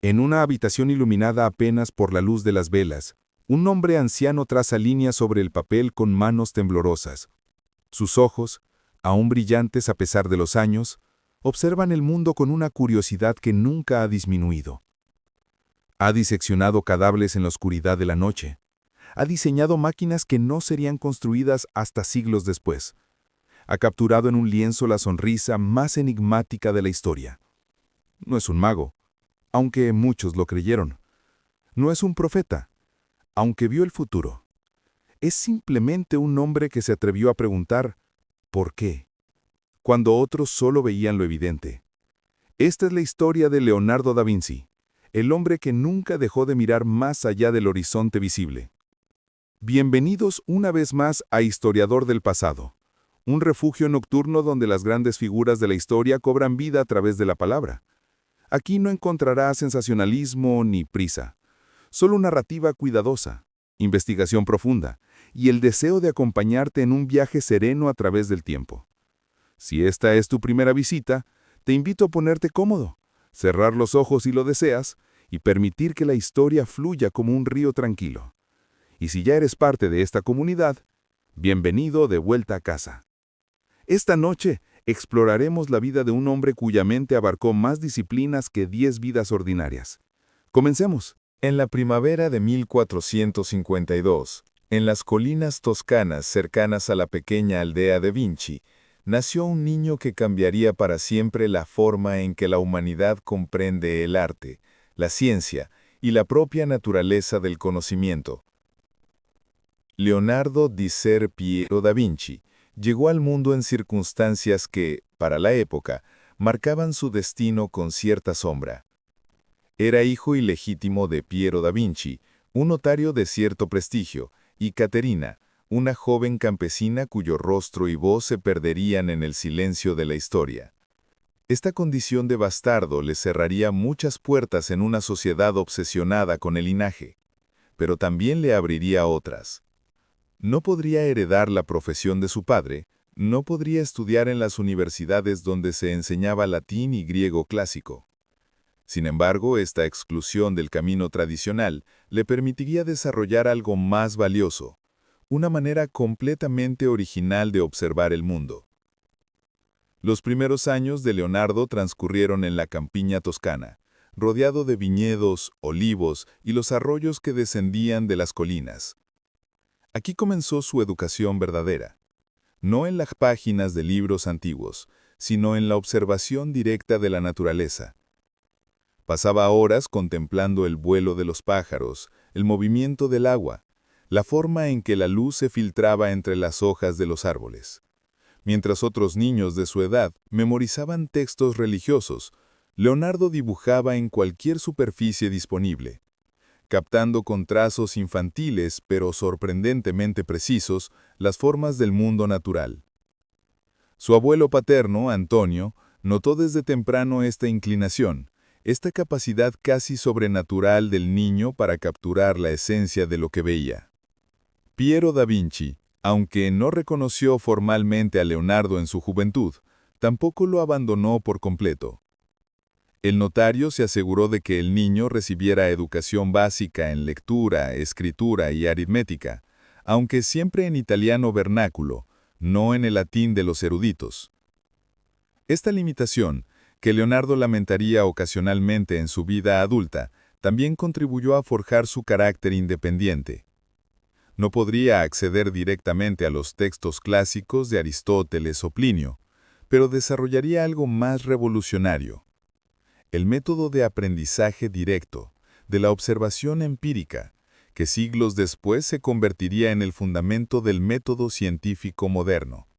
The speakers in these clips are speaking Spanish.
En una habitación iluminada apenas por la luz de las velas, un hombre anciano traza líneas sobre el papel con manos temblorosas. Sus ojos, aún brillantes a pesar de los años, observan el mundo con una curiosidad que nunca ha disminuido. Ha diseccionado cadáveres en la oscuridad de la noche. Ha diseñado máquinas que no serían construidas hasta siglos después. Ha capturado en un lienzo la sonrisa más enigmática de la historia. No es un mago, aunque muchos lo creyeron. No es un profeta, aunque vio el futuro. Es simplemente un hombre que se atrevió a preguntar ¿por qué?, cuando otros solo veían lo evidente. Esta es la historia de Leonardo da Vinci, el hombre que nunca dejó de mirar más allá del horizonte visible. Bienvenidos una vez más a Historiador del Pasado, un refugio nocturno donde las grandes figuras de la historia cobran vida a través de la palabra. Aquí no encontrarás sensacionalismo ni prisa, solo narrativa cuidadosa, investigación profunda y el deseo de acompañarte en un viaje sereno a través del tiempo. Si esta es tu primera visita, te invito a ponerte cómodo, cerrar los ojos si lo deseas y permitir que la historia fluya como un río tranquilo. Y si ya eres parte de esta comunidad, bienvenido de vuelta a casa. Esta noche exploraremos la vida de un hombre cuya mente abarcó más disciplinas que 10 vidas ordinarias. Comencemos. En la primavera de 1452, en las colinas toscanas cercanas a la pequeña aldea de Vinci, nació un niño que cambiaría para siempre la forma en que la humanidad comprende el arte, la ciencia y la propia naturaleza del conocimiento. Leonardo di Ser Piero da Vinci llegó al mundo en circunstancias que, para la época, marcaban su destino con cierta sombra. Era hijo ilegítimo de Piero da Vinci, un notario de cierto prestigio, y Caterina, una joven campesina cuyo rostro y voz se perderían en el silencio de la historia. Esta condición de bastardo le cerraría muchas puertas en una sociedad obsesionada con el linaje, pero también le abriría otras. No podría heredar la profesión de su padre, no podría estudiar en las universidades donde se enseñaba latín y griego clásico. Sin embargo, esta exclusión del camino tradicional le permitiría desarrollar algo más valioso, una manera completamente original de observar el mundo. Los primeros años de Leonardo transcurrieron en la campiña toscana, rodeado de viñedos, olivos y los arroyos que descendían de las colinas. Aquí comenzó su educación verdadera, no en las páginas de libros antiguos, sino en la observación directa de la naturaleza. Pasaba horas contemplando el vuelo de los pájaros, el movimiento del agua, la forma en que la luz se filtraba entre las hojas de los árboles. Mientras otros niños de su edad memorizaban textos religiosos, Leonardo dibujaba en cualquier superficie disponible, captando con trazos infantiles pero sorprendentemente precisos las formas del mundo natural. Su abuelo paterno, Antonio, notó desde temprano esta inclinación, esta capacidad casi sobrenatural del niño para capturar la esencia de lo que veía. Piero da Vinci, aunque no reconoció formalmente a Leonardo en su juventud, tampoco lo abandonó por completo. El notario se aseguró de que el niño recibiera educación básica en lectura, escritura y aritmética, aunque siempre en italiano vernáculo, no en el latín de los eruditos. Esta limitación, que Leonardo lamentaría ocasionalmente en su vida adulta, también contribuyó a forjar su carácter independiente. No podría acceder directamente a los textos clásicos de Aristóteles o Plinio, pero desarrollaría algo más revolucionario: el método de aprendizaje directo, de la observación empírica, que siglos después se convertiría en el fundamento del método científico moderno.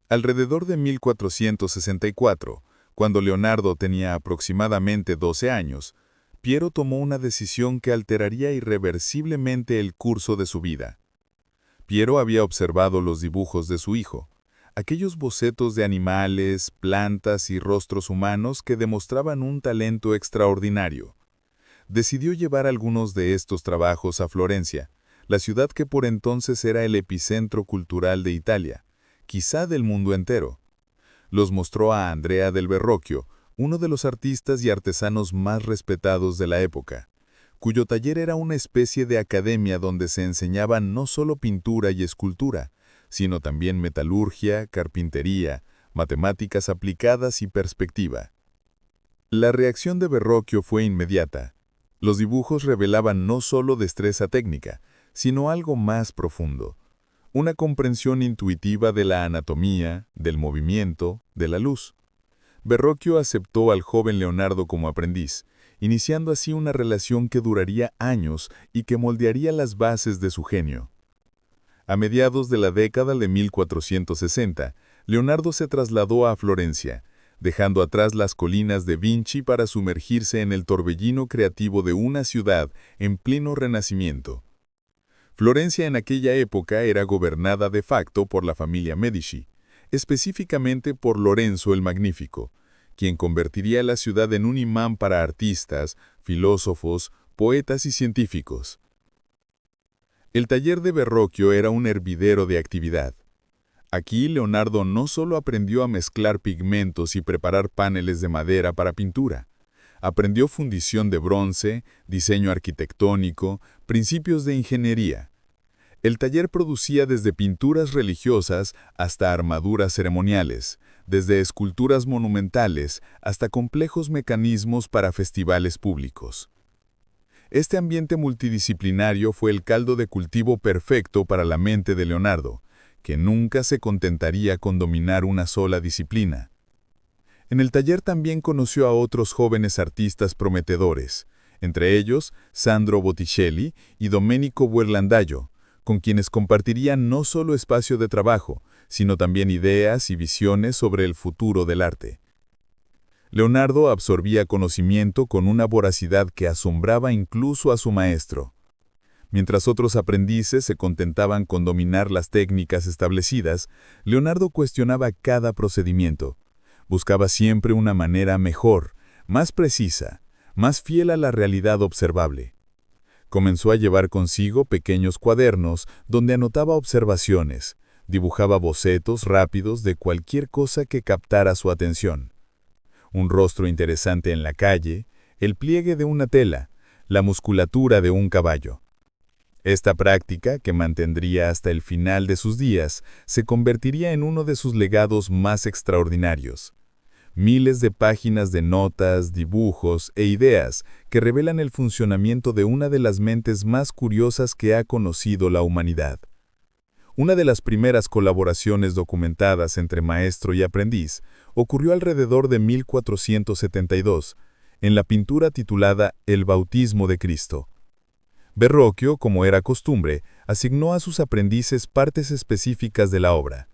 Alrededor de 1464, cuando Leonardo tenía aproximadamente 12 años, Piero tomó una decisión que alteraría irreversiblemente el curso de su vida. Piero había observado los dibujos de su hijo, aquellos bocetos de animales, plantas y rostros humanos que demostraban un talento extraordinario. Decidió llevar algunos de estos trabajos a Florencia, la ciudad que por entonces era el epicentro cultural de Italia, quizá del mundo entero. Los mostró a Andrea del Verrocchio, uno de los artistas y artesanos más respetados de la época, cuyo taller era una especie de academia donde se enseñaba no solo pintura y escultura, sino también metalurgia, carpintería, matemáticas aplicadas y perspectiva. La reacción de Verrocchio fue inmediata. Los dibujos revelaban no solo destreza técnica, sino algo más profundo, una comprensión intuitiva de la anatomía, del movimiento, de la luz. Verrocchio aceptó al joven Leonardo como aprendiz, iniciando así una relación que duraría años y que moldearía las bases de su genio. A mediados de la década de 1460, Leonardo se trasladó a Florencia, dejando atrás las colinas de Vinci para sumergirse en el torbellino creativo de una ciudad en pleno renacimiento. Florencia en aquella época era gobernada de facto por la familia Medici, específicamente por Lorenzo el Magnífico, quien convertiría la ciudad en un imán para artistas, filósofos, poetas y científicos. El taller de Verrocchio era un hervidero de actividad. Aquí Leonardo no solo aprendió a mezclar pigmentos y preparar paneles de madera para pintura, aprendió fundición de bronce, diseño arquitectónico, principios de ingeniería. El taller producía desde pinturas religiosas hasta armaduras ceremoniales, desde esculturas monumentales hasta complejos mecanismos para festivales públicos. Este ambiente multidisciplinario fue el caldo de cultivo perfecto para la mente de Leonardo, que nunca se contentaría con dominar una sola disciplina. En el taller también conoció a otros jóvenes artistas prometedores, entre ellos Sandro Botticelli y Domenico Ghirlandaio, con quienes compartirían no solo espacio de trabajo, sino también ideas y visiones sobre el futuro del arte. Leonardo absorbía conocimiento con una voracidad que asombraba incluso a su maestro. Mientras otros aprendices se contentaban con dominar las técnicas establecidas, Leonardo cuestionaba cada procedimiento. Buscaba siempre una manera mejor, más precisa, más fiel a la realidad observable. Comenzó a llevar consigo pequeños cuadernos donde anotaba observaciones, dibujaba bocetos rápidos de cualquier cosa que captara su atención. Un rostro interesante en la calle, el pliegue de una tela, la musculatura de un caballo. Esta práctica, que mantendría hasta el final de sus días, se convertiría en uno de sus legados más extraordinarios. Miles de páginas de notas, dibujos e ideas que revelan el funcionamiento de una de las mentes más curiosas que ha conocido la humanidad. Una de las primeras colaboraciones documentadas entre maestro y aprendiz ocurrió alrededor de 1472, en la pintura titulada El Bautismo de Cristo. Verrocchio, como era costumbre, asignó a sus aprendices partes específicas de la obra.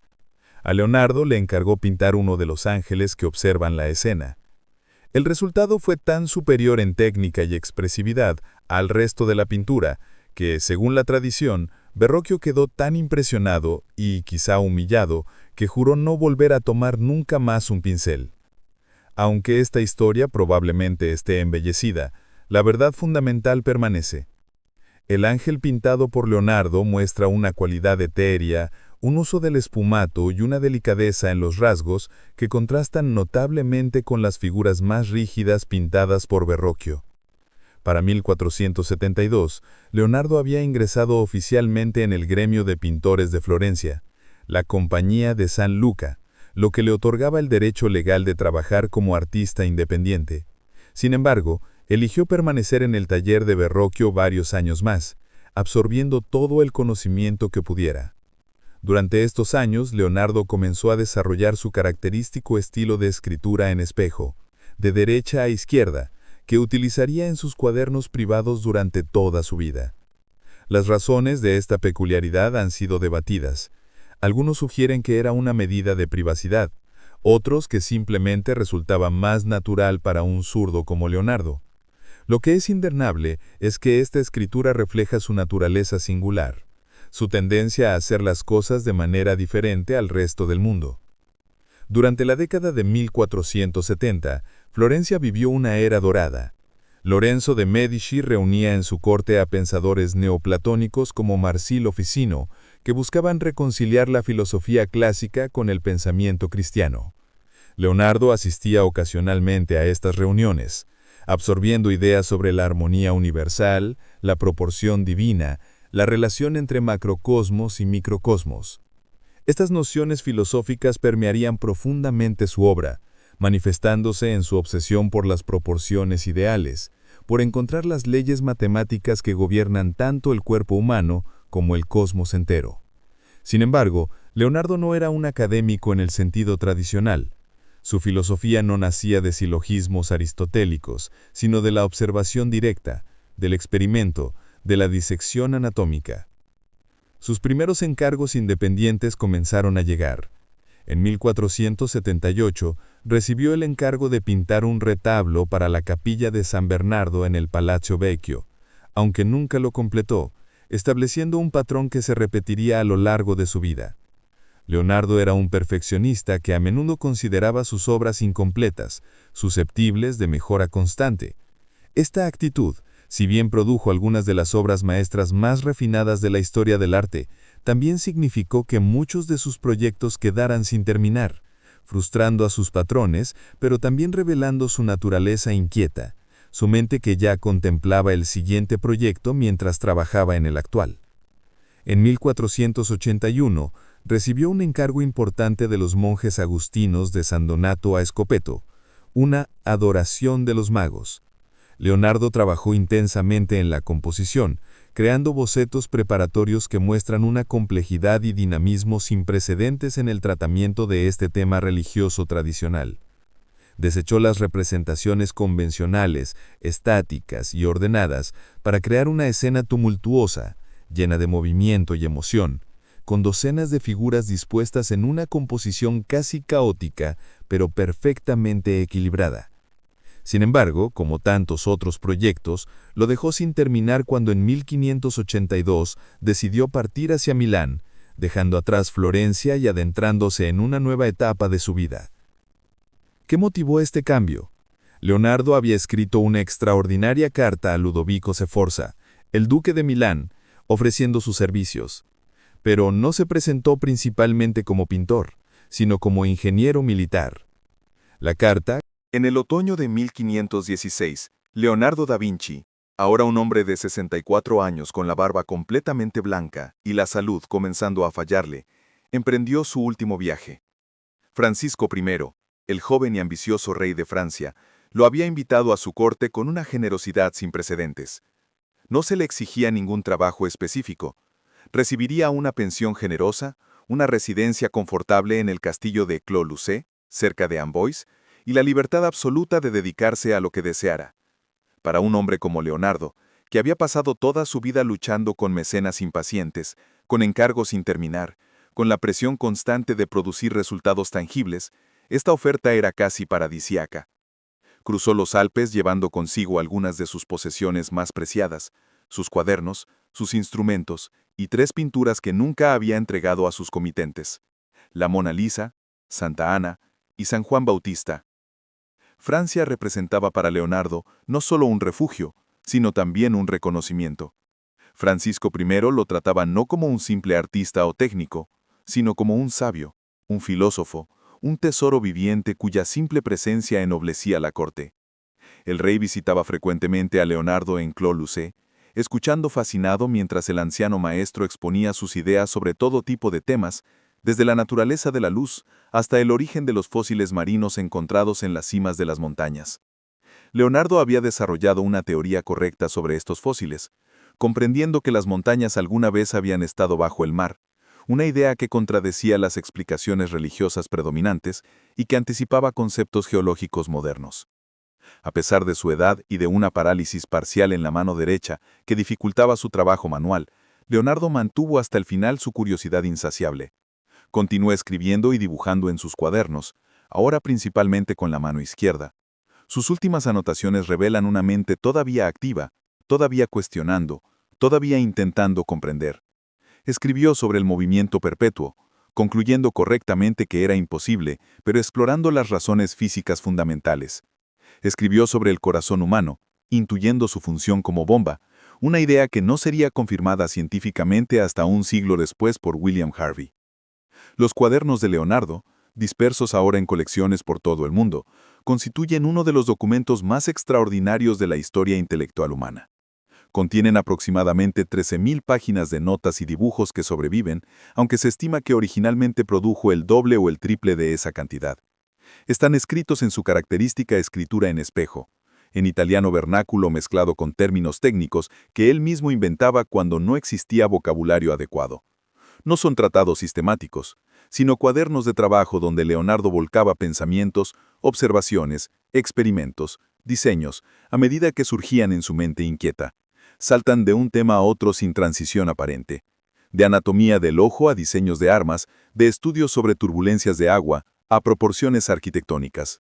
A Leonardo le encargó pintar uno de los ángeles que observan la escena. El resultado fue tan superior en técnica y expresividad al resto de la pintura que, según la tradición, Verrocchio quedó tan impresionado y quizá humillado que juró no volver a tomar nunca más un pincel. Aunque esta historia probablemente esté embellecida, la verdad fundamental permanece. El ángel pintado por Leonardo muestra una cualidad etérea, un uso del espumato y una delicadeza en los rasgos que contrastan notablemente con las figuras más rígidas pintadas por Verrocchio. Para 1472, Leonardo había ingresado oficialmente en el gremio de pintores de Florencia, la Compañía de San Luca, lo que le otorgaba el derecho legal de trabajar como artista independiente. Sin embargo, eligió permanecer en el taller de Verrocchio varios años más, absorbiendo todo el conocimiento que pudiera. Durante estos años, Leonardo comenzó a desarrollar su característico estilo de escritura en espejo, de derecha a izquierda, que utilizaría en sus cuadernos privados durante toda su vida. Las razones de esta peculiaridad han sido debatidas. Algunos sugieren que era una medida de privacidad, otros que simplemente resultaba más natural para un zurdo como Leonardo. Lo que es indernable es que esta escritura refleja su naturaleza singular, su tendencia a hacer las cosas de manera diferente al resto del mundo. Durante la década de 1470, Florencia vivió una era dorada. Lorenzo de Medici reunía en su corte a pensadores neoplatónicos como Marsilio Ficino, que buscaban reconciliar la filosofía clásica con el pensamiento cristiano. Leonardo asistía ocasionalmente a estas reuniones, absorbiendo ideas sobre la armonía universal, la proporción divina, la relación entre macrocosmos y microcosmos. Estas nociones filosóficas permearían profundamente su obra, manifestándose en su obsesión por las proporciones ideales, por encontrar las leyes matemáticas que gobiernan tanto el cuerpo humano como el cosmos entero. Sin embargo, Leonardo no era un académico en el sentido tradicional. Su filosofía no nacía de silogismos aristotélicos, sino de la observación directa, del experimento, de la disección anatómica. Sus primeros encargos independientes comenzaron a llegar. En 1478 recibió el encargo de pintar un retablo para la capilla de San Bernardo en el Palazzo Vecchio, aunque nunca lo completó, estableciendo un patrón que se repetiría a lo largo de su vida. Leonardo era un perfeccionista que a menudo consideraba sus obras incompletas, susceptibles de mejora constante. Esta actitud, si bien produjo algunas de las obras maestras más refinadas de la historia del arte, también significó que muchos de sus proyectos quedaran sin terminar, frustrando a sus patrones, pero también revelando su naturaleza inquieta, su mente que ya contemplaba el siguiente proyecto mientras trabajaba en el actual. En 1481, recibió un encargo importante de los monjes agustinos de San Donato a Escopeto, una adoración de los magos. Leonardo trabajó intensamente en la composición, creando bocetos preparatorios que muestran una complejidad y dinamismo sin precedentes en el tratamiento de este tema religioso tradicional. Desechó las representaciones convencionales, estáticas y ordenadas para crear una escena tumultuosa, llena de movimiento y emoción, con docenas de figuras dispuestas en una composición casi caótica, pero perfectamente equilibrada. Sin embargo, como tantos otros proyectos, lo dejó sin terminar cuando en 1582 decidió partir hacia Milán, dejando atrás Florencia y adentrándose en una nueva etapa de su vida. ¿Qué motivó este cambio? Leonardo había escrito una extraordinaria carta a Ludovico Sforza, el duque de Milán, ofreciendo sus servicios. Pero no se presentó principalmente como pintor, sino como ingeniero militar. La carta, En el otoño de 1516, Leonardo da Vinci, ahora un hombre de 64 años con la barba completamente blanca y la salud comenzando a fallarle, emprendió su último viaje. Francisco I, el joven y ambicioso rey de Francia, lo había invitado a su corte con una generosidad sin precedentes. No se le exigía ningún trabajo específico. Recibiría una pensión generosa, una residencia confortable en el castillo de Clos-Lucé, cerca de Amboise, y la libertad absoluta de dedicarse a lo que deseara. Para un hombre como Leonardo, que había pasado toda su vida luchando con mecenas impacientes, con encargos sin terminar, con la presión constante de producir resultados tangibles, esta oferta era casi paradisíaca. Cruzó los Alpes llevando consigo algunas de sus posesiones más preciadas, sus cuadernos, sus instrumentos y 3 pinturas que nunca había entregado a sus comitentes: la Mona Lisa, Santa Ana y San Juan Bautista. Francia representaba para Leonardo no solo un refugio, sino también un reconocimiento. Francisco I lo trataba no como un simple artista o técnico, sino como un sabio, un filósofo, un tesoro viviente cuya simple presencia ennoblecía la corte. El rey visitaba frecuentemente a Leonardo en Clos-Lucé, escuchando fascinado mientras el anciano maestro exponía sus ideas sobre todo tipo de temas, desde la naturaleza de la luz hasta el origen de los fósiles marinos encontrados en las cimas de las montañas. Leonardo había desarrollado una teoría correcta sobre estos fósiles, comprendiendo que las montañas alguna vez habían estado bajo el mar, una idea que contradecía las explicaciones religiosas predominantes y que anticipaba conceptos geológicos modernos. A pesar de su edad y de una parálisis parcial en la mano derecha que dificultaba su trabajo manual, Leonardo mantuvo hasta el final su curiosidad insaciable. Continuó escribiendo y dibujando en sus cuadernos, ahora principalmente con la mano izquierda. Sus últimas anotaciones revelan una mente todavía activa, todavía cuestionando, todavía intentando comprender. Escribió sobre el movimiento perpetuo, concluyendo correctamente que era imposible, pero explorando las razones físicas fundamentales. Escribió sobre el corazón humano, intuyendo su función como bomba, una idea que no sería confirmada científicamente hasta un siglo después por William Harvey. Los cuadernos de Leonardo, dispersos ahora en colecciones por todo el mundo, constituyen uno de los documentos más extraordinarios de la historia intelectual humana. Contienen aproximadamente 13.000 páginas de notas y dibujos que sobreviven, aunque se estima que originalmente produjo el doble o el triple de esa cantidad. Están escritos en su característica escritura en espejo, en italiano vernáculo mezclado con términos técnicos que él mismo inventaba cuando no existía vocabulario adecuado. No son tratados sistemáticos, sino cuadernos de trabajo donde Leonardo volcaba pensamientos, observaciones, experimentos, diseños, a medida que surgían en su mente inquieta. Saltan de un tema a otro sin transición aparente. De anatomía del ojo a diseños de armas, de estudios sobre turbulencias de agua, a proporciones arquitectónicas.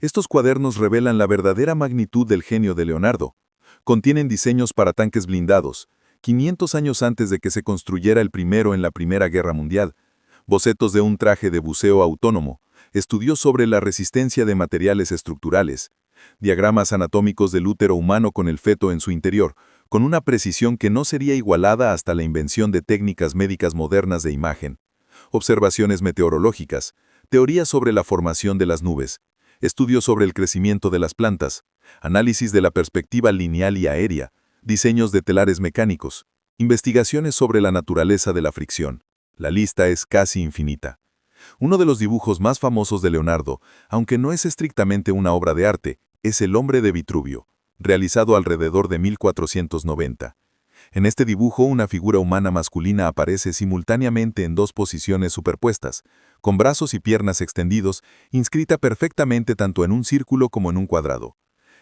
Estos cuadernos revelan la verdadera magnitud del genio de Leonardo. Contienen diseños para tanques blindados, 500 años antes de que se construyera el primero en la Primera Guerra Mundial, bocetos de un traje de buceo autónomo, estudios sobre la resistencia de materiales estructurales, diagramas anatómicos del útero humano con el feto en su interior, con una precisión que no sería igualada hasta la invención de técnicas médicas modernas de imagen, observaciones meteorológicas, teorías sobre la formación de las nubes, estudios sobre el crecimiento de las plantas, análisis de la perspectiva lineal y aérea, diseños de telares mecánicos, investigaciones sobre la naturaleza de la fricción. La lista es casi infinita. Uno de los dibujos más famosos de Leonardo, aunque no es estrictamente una obra de arte, es El hombre de Vitruvio, realizado alrededor de 1490. En este dibujo una figura humana masculina aparece simultáneamente en dos posiciones superpuestas, con brazos y piernas extendidos, inscrita perfectamente tanto en un círculo como en un cuadrado.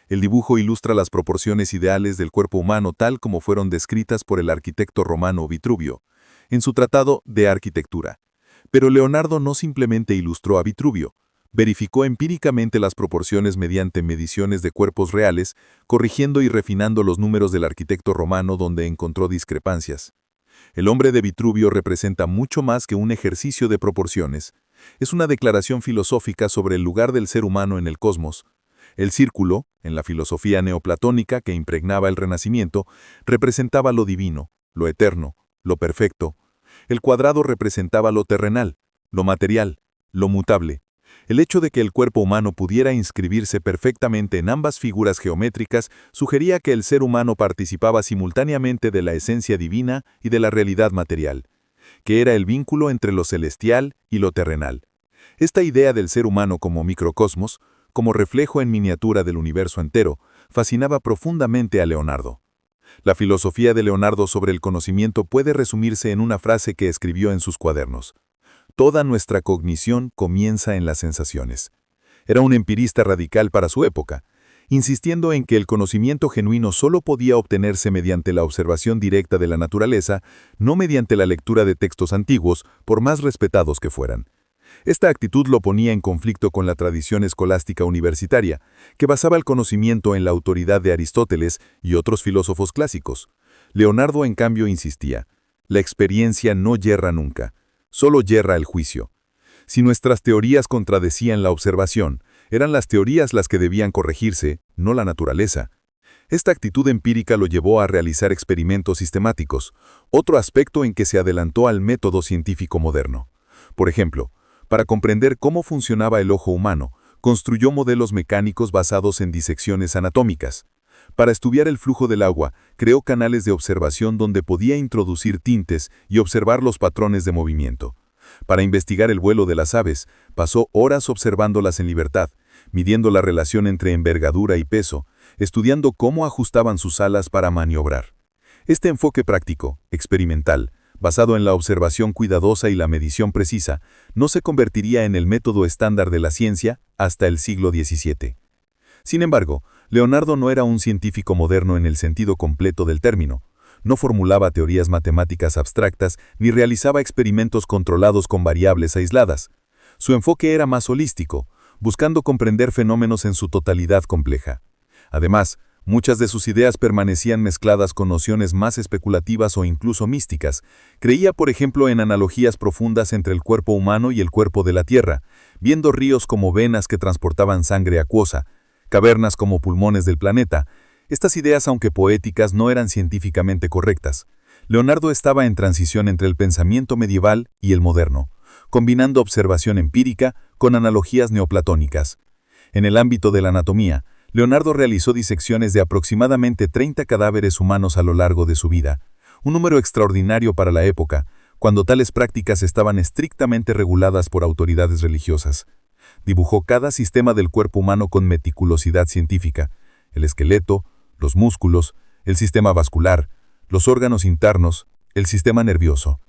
El dibujo ilustra las proporciones ideales del cuerpo humano tal como fueron descritas por el arquitecto romano Vitruvio, en su tratado de arquitectura. Pero Leonardo no simplemente ilustró a Vitruvio, verificó empíricamente las proporciones mediante mediciones de cuerpos reales, corrigiendo y refinando los números del arquitecto romano donde encontró discrepancias. El hombre de Vitruvio representa mucho más que un ejercicio de proporciones. Es una declaración filosófica sobre el lugar del ser humano en el cosmos. El círculo, en la filosofía neoplatónica que impregnaba el Renacimiento, representaba lo divino, lo eterno, lo perfecto. El cuadrado representaba lo terrenal, lo material, lo mutable. El hecho de que el cuerpo humano pudiera inscribirse perfectamente en ambas figuras geométricas sugería que el ser humano participaba simultáneamente de la esencia divina y de la realidad material, que era el vínculo entre lo celestial y lo terrenal. Esta idea del ser humano como microcosmos, como reflejo en miniatura del universo entero, fascinaba profundamente a Leonardo. La filosofía de Leonardo sobre el conocimiento puede resumirse en una frase que escribió en sus cuadernos. Toda nuestra cognición comienza en las sensaciones. Era un empirista radical para su época, insistiendo en que el conocimiento genuino solo podía obtenerse mediante la observación directa de la naturaleza, no mediante la lectura de textos antiguos, por más respetados que fueran. Esta actitud lo ponía en conflicto con la tradición escolástica universitaria, que basaba el conocimiento en la autoridad de Aristóteles y otros filósofos clásicos. Leonardo, en cambio, insistía: la experiencia no yerra nunca. Solo yerra el juicio. Si nuestras teorías contradecían la observación, eran las teorías las que debían corregirse, no la naturaleza. Esta actitud empírica lo llevó a realizar experimentos sistemáticos, otro aspecto en que se adelantó al método científico moderno. Por ejemplo, para comprender cómo funcionaba el ojo humano, construyó modelos mecánicos basados en disecciones anatómicas. Para estudiar el flujo del agua, creó canales de observación donde podía introducir tintes y observar los patrones de movimiento. Para investigar el vuelo de las aves, pasó horas observándolas en libertad, midiendo la relación entre envergadura y peso, estudiando cómo ajustaban sus alas para maniobrar. Este enfoque práctico, experimental, basado en la observación cuidadosa y la medición precisa, no se convertiría en el método estándar de la ciencia hasta el siglo XVII. Sin embargo, Leonardo no era un científico moderno en el sentido completo del término. No formulaba teorías matemáticas abstractas ni realizaba experimentos controlados con variables aisladas. Su enfoque era más holístico, buscando comprender fenómenos en su totalidad compleja. Además, muchas de sus ideas permanecían mezcladas con nociones más especulativas o incluso místicas. Creía, por ejemplo, en analogías profundas entre el cuerpo humano y el cuerpo de la Tierra, viendo ríos como venas que transportaban sangre acuosa, cavernas como pulmones del planeta. Estas ideas, aunque poéticas, no eran científicamente correctas. Leonardo estaba en transición entre el pensamiento medieval y el moderno, combinando observación empírica con analogías neoplatónicas. En el ámbito de la anatomía, Leonardo realizó disecciones de aproximadamente 30 cadáveres humanos a lo largo de su vida, un número extraordinario para la época, cuando tales prácticas estaban estrictamente reguladas por autoridades religiosas. Dibujó cada sistema del cuerpo humano con meticulosidad científica: el esqueleto, los músculos, el sistema vascular, los órganos internos, el sistema nervioso.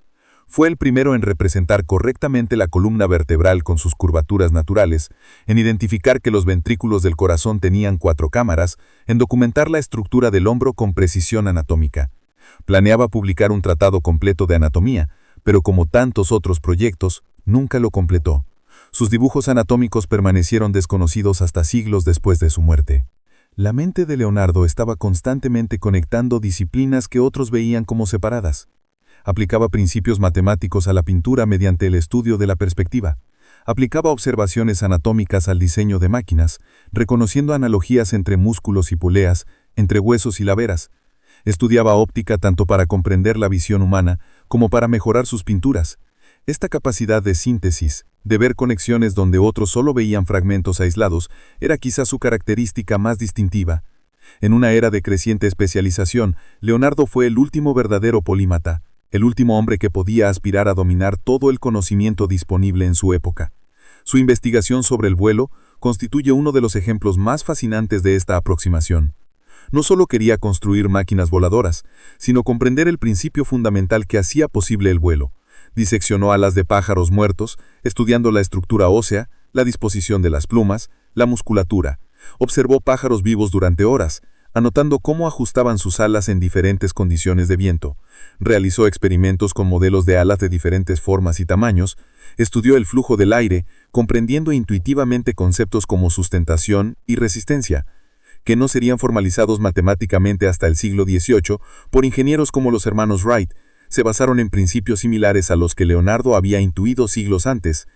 Fue el primero en representar correctamente la columna vertebral con sus curvaturas naturales, en identificar que los ventrículos del corazón tenían 4 cámaras, en documentar la estructura del hombro con precisión anatómica. Planeaba publicar un tratado completo de anatomía, pero como tantos otros proyectos, nunca lo completó. Sus dibujos anatómicos permanecieron desconocidos hasta siglos después de su muerte. La mente de Leonardo estaba constantemente conectando disciplinas que otros veían como separadas. Aplicaba principios matemáticos a la pintura mediante el estudio de la perspectiva. Aplicaba observaciones anatómicas al diseño de máquinas, reconociendo analogías entre músculos y poleas, entre huesos y laveras. Estudiaba óptica tanto para comprender la visión humana como para mejorar sus pinturas. Esta capacidad de síntesis, de ver conexiones donde otros solo veían fragmentos aislados, era quizá su característica más distintiva. En una era de creciente especialización, Leonardo fue el último verdadero polímata, el último hombre que podía aspirar a dominar todo el conocimiento disponible en su época. Su investigación sobre el vuelo constituye uno de los ejemplos más fascinantes de esta aproximación. No solo quería construir máquinas voladoras, sino comprender el principio fundamental que hacía posible el vuelo. Diseccionó alas de pájaros muertos, estudiando la estructura ósea, la disposición de las plumas, la musculatura. Observó pájaros vivos durante horas, anotando cómo ajustaban sus alas en diferentes condiciones de viento. Realizó experimentos con modelos de alas de diferentes formas y tamaños. Estudió el flujo del aire, comprendiendo intuitivamente conceptos como sustentación y resistencia, que no serían formalizados matemáticamente hasta el siglo XVIII por ingenieros como los hermanos Wright. Se basaron en principios similares a los que Leonardo había intuido siglos antes.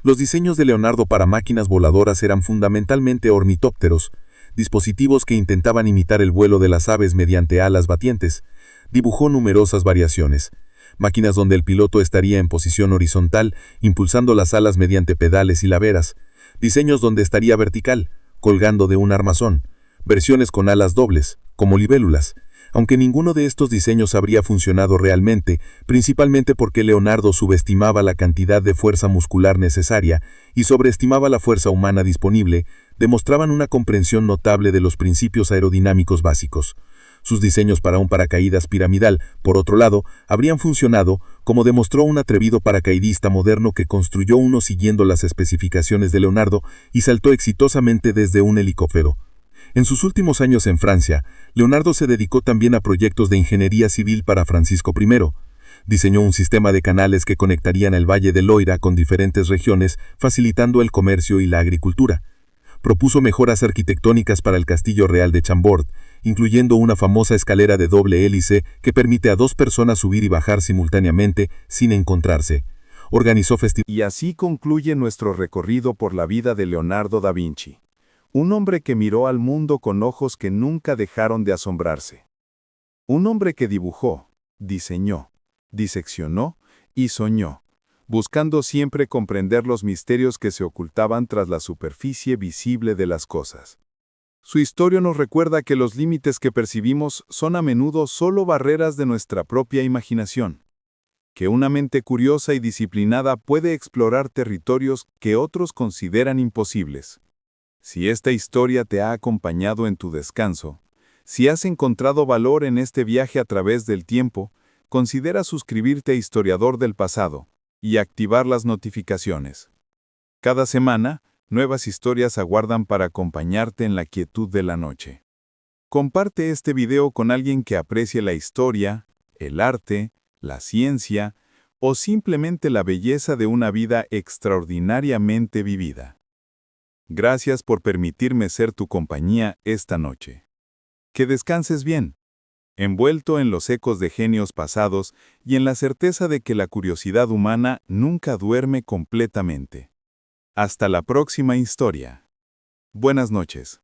Los diseños de Leonardo para máquinas voladoras eran fundamentalmente ornitópteros, dispositivos que intentaban imitar el vuelo de las aves mediante alas batientes. Dibujó numerosas variaciones: máquinas donde el piloto estaría en posición horizontal, impulsando las alas mediante pedales y laveras; diseños donde estaría vertical, colgando de un armazón; versiones con alas dobles, como libélulas. Aunque ninguno de estos diseños habría funcionado realmente, principalmente porque Leonardo subestimaba la cantidad de fuerza muscular necesaria y sobreestimaba la fuerza humana disponible, demostraban una comprensión notable de los principios aerodinámicos básicos. Sus diseños para un paracaídas piramidal, por otro lado, habrían funcionado, como demostró un atrevido paracaidista moderno que construyó uno siguiendo las especificaciones de Leonardo y saltó exitosamente desde un helicóptero. En sus últimos años en Francia, Leonardo se dedicó también a proyectos de ingeniería civil para Francisco I. Diseñó un sistema de canales que conectarían el Valle del Loira con diferentes regiones, facilitando el comercio y la agricultura. Propuso mejoras arquitectónicas para el Castillo Real de Chambord, incluyendo una famosa escalera de doble hélice que permite a 2 personas subir y bajar simultáneamente sin encontrarse. Organizó festivales. Y así concluye nuestro recorrido por la vida de Leonardo da Vinci. Un hombre que miró al mundo con ojos que nunca dejaron de asombrarse. Un hombre que dibujó, diseñó, diseccionó y soñó, buscando siempre comprender los misterios que se ocultaban tras la superficie visible de las cosas. Su historia nos recuerda que los límites que percibimos son a menudo solo barreras de nuestra propia imaginación, que una mente curiosa y disciplinada puede explorar territorios que otros consideran imposibles. Si esta historia te ha acompañado en tu descanso, si has encontrado valor en este viaje a través del tiempo, considera suscribirte a Historiador del Pasado y activar las notificaciones. Cada semana, nuevas historias aguardan para acompañarte en la quietud de la noche. Comparte este video con alguien que aprecie la historia, el arte, la ciencia o simplemente la belleza de una vida extraordinariamente vivida. Gracias por permitirme ser tu compañía esta noche. Que descanses bien, envuelto en los ecos de genios pasados y en la certeza de que la curiosidad humana nunca duerme completamente. Hasta la próxima historia. Buenas noches.